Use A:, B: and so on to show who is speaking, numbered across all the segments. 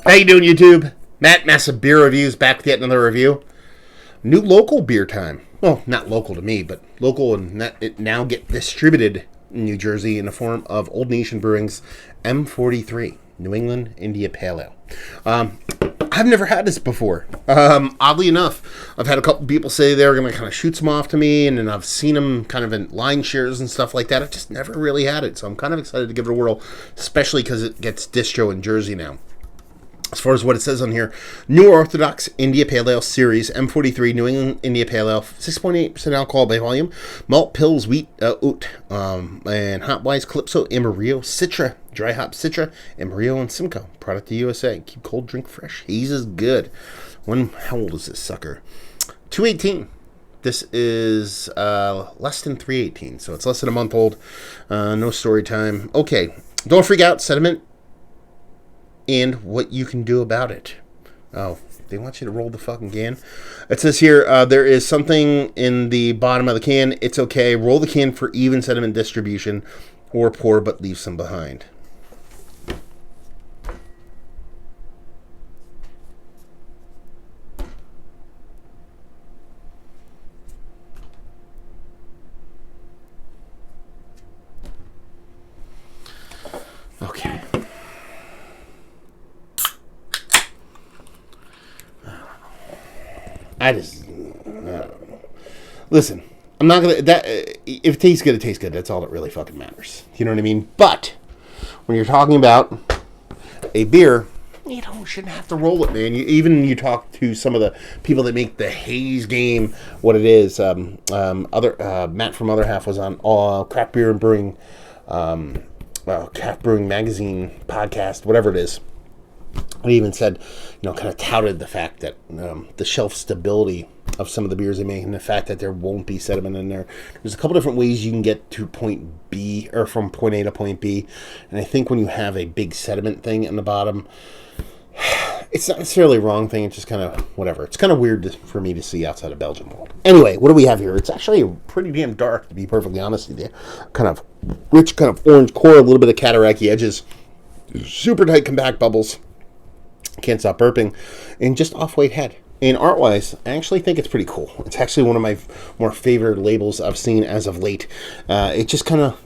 A: How you doing, YouTube? Matt, Massive Beer Reviews, back with yet another review. New local beer time. Well, not local to me, but local, and it now get distributed in New Jersey in the form of Old Nation Brewing's M-43, New England India Pale Ale. I've never had this before. Oddly enough, I've had a couple people say they're going to kind of shoot some off to me, and then I've seen them kind of in line shares and stuff like that. I've just never really had it, so I'm kind of excited to give it a whirl, especially because it gets distro in Jersey now. As far as what it says on here, New Orthodox India Pale Ale Series, M-43, New England India Pale Ale, 6.8% alcohol by volume, malt, pills, wheat, oat, and hop-wise, Calypso, Amarillo, Citra, dry hop Citra, Amarillo, and Simcoe. Product to USA. Keep cold, drink fresh. Haze is good. How old is this sucker? 218. This is less than 318, so it's less than a month old. No story time. Okay, don't freak out, Sediment. And what you can do about it. Oh, they want you to roll the fucking can. It says here, there is something in the bottom of the can. It's okay. Roll the can for even sediment distribution, or pour but leave some behind. Okay. Listen, I'm not gonna, if it tastes good, it tastes good. That's all that really fucking matters. You know what I mean? But when you're talking about a beer, you shouldn't have to roll it, man. You talk to some of the people that make the haze game what it is. Matt from Other Half was on Craft Beer and Brewing, Craft Brewing Magazine podcast, whatever it is. He even said, kind of touted the fact that the shelf stability of some of the beers they make, and the fact that there won't be sediment in there. There's a couple different ways you can get to point B, or from point A to point B. And I think when you have a big sediment thing in the bottom, it's not necessarily a wrong thing. It's just kind of whatever. It's kind of weird for me to see outside of Belgium world. Anyway, what do we have here? It's actually pretty damn dark, to be perfectly honest with you. Kind of rich, kind of orange core, a little bit of cataracty edges, super tight compact bubbles. Can't stop burping, and just off-white head. And art-wise, I actually think it's pretty cool. It's actually one of my more favorite labels I've seen as of late. It just kind of,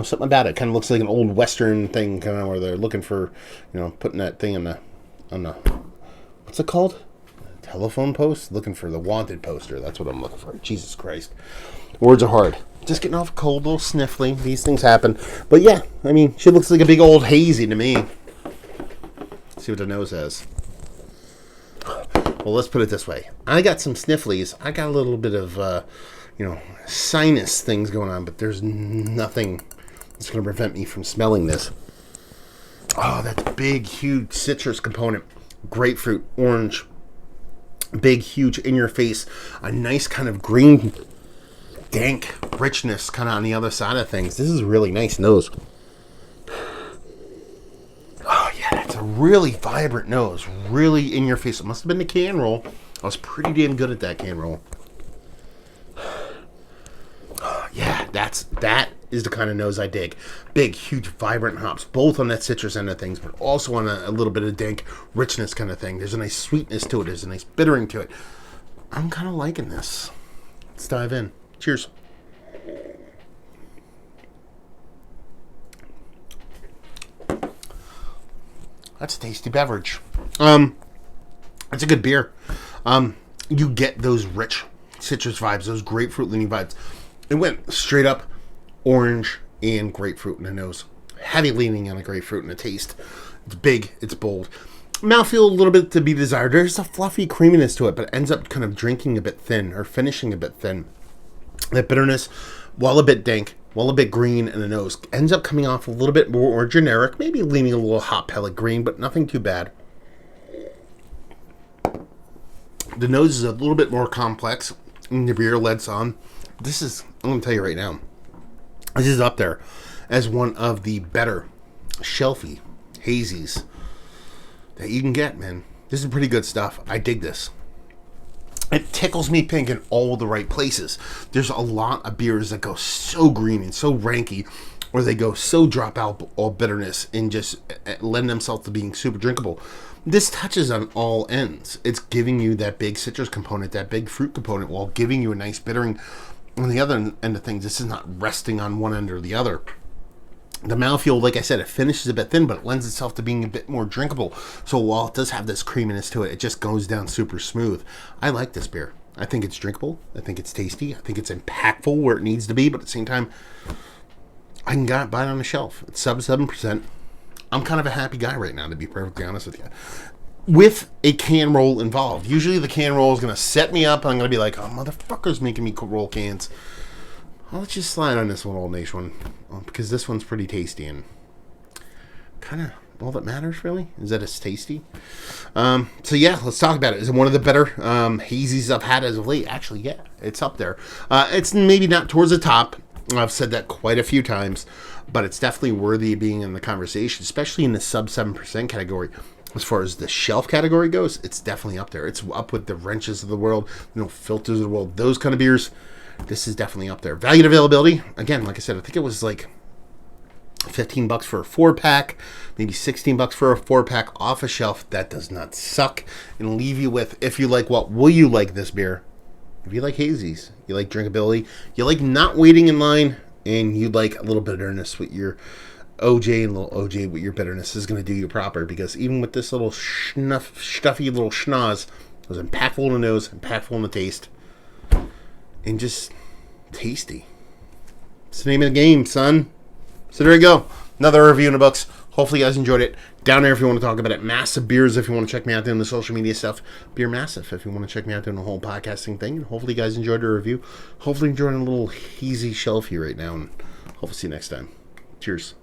A: something about it kind of looks like an old Western thing, kind of where they're looking for, putting that thing on the, what's it called? Telephone post? Looking for the wanted poster. That's what I'm looking for. Jesus Christ. Words are hard. Just getting off a cold, little sniffly. These things happen. But yeah, she looks like a big old hazy to me. See what the nose has. Well, let's put it this way. I got some snifflies. I got a little bit of, sinus things going on, but there's nothing that's going to prevent me from smelling this. Oh, that big, huge citrus component. Grapefruit, orange. Big, huge, in your face. A nice kind of green, dank richness kind of on the other side of things. This is a really nice nose. It's a really vibrant nose, really in your face. It must have been the can roll. I was pretty damn good at that can roll. Yeah, that is the kind of nose I dig. Big, huge, vibrant hops, both on that citrus end of things, but also on a little bit of dank richness kind of thing. There's a nice sweetness to it. There's a nice bittering to it. I'm kind of liking this. Let's dive in. Cheers. That's a tasty beverage. It's a good beer. You get those rich citrus vibes, those grapefruit leaning vibes. It went straight up orange and grapefruit in the nose. Heavy leaning on the grapefruit in the taste. It's big. It's bold. Mouthfeel a little bit to be desired. There's a fluffy creaminess to it, but it ends up kind of drinking a bit thin or finishing a bit thin. That bitterness, while a bit dank, while a bit green in the nose, ends up coming off a little bit more generic, maybe leaning a little hot pellet green, but nothing too bad. The nose is a little bit more complex, and the beer lets on. This is, I'm going to tell you right now, this is up there as one of the better shelfy hazies that you can get, man. This is pretty good stuff. I dig this. It tickles me pink in all the right places. There's a lot of beers that go so green and so ranky, or they go so drop out all bitterness and just lend themselves to being super drinkable. This touches on all ends. It's giving you that big citrus component, that big fruit component, while giving you a nice bittering on the other end of things. This is not resting on one end or the other. The mouthfeel, like I said, it finishes a bit thin, but it lends itself to being a bit more drinkable. So while it does have this creaminess to it, it just goes down super smooth. I like this beer. I think it's drinkable. I think it's tasty. I think it's impactful where it needs to be, but at the same time, I can buy it on the shelf. It's sub 7%. I'm kind of a happy guy right now, to be perfectly honest with you. With a can roll involved. Usually the can roll is going to set me up, and I'm going to be like, oh, motherfucker's making me roll cans. I'll just slide on this one, Old Nation one, because this one's pretty tasty, and kind of all that matters, really, is that it's tasty. So yeah, let's talk about it. Is it one of the better hazies I've had as of late? Actually, yeah, it's up there. It's maybe not towards the top. I've said that quite a few times, but it's definitely worthy of being in the conversation, especially in the sub 7% category. As far as the shelf category goes, it's definitely up there. It's up with the Wrenches of the world, Filters of the world, those kind of beers. This is definitely up there. Value and availability, again, like I said, I think it was like $15 for a 4-pack, maybe $16 for a 4-pack off a shelf. That does not suck. And leave you with, if you like what, will you like this beer? If you like hazies, you like drinkability, you like not waiting in line, and you like a little bitterness with your OJ, and little OJ with your bitterness is going to do you proper, because even with this little stuffy little schnoz, it was impactful in the nose, impactful in the taste, and just tasty. It's the name of the game, son. So there you go. Another review in the books. Hopefully you guys enjoyed it. Down there if you want to talk about it. Massive Beers if you want to check me out doing the social media stuff. Beer Massive if you want to check me out doing the whole podcasting thing. And hopefully you guys enjoyed the review. Hopefully enjoying a little hazy shelf here right now. And hopefully see you next time. Cheers.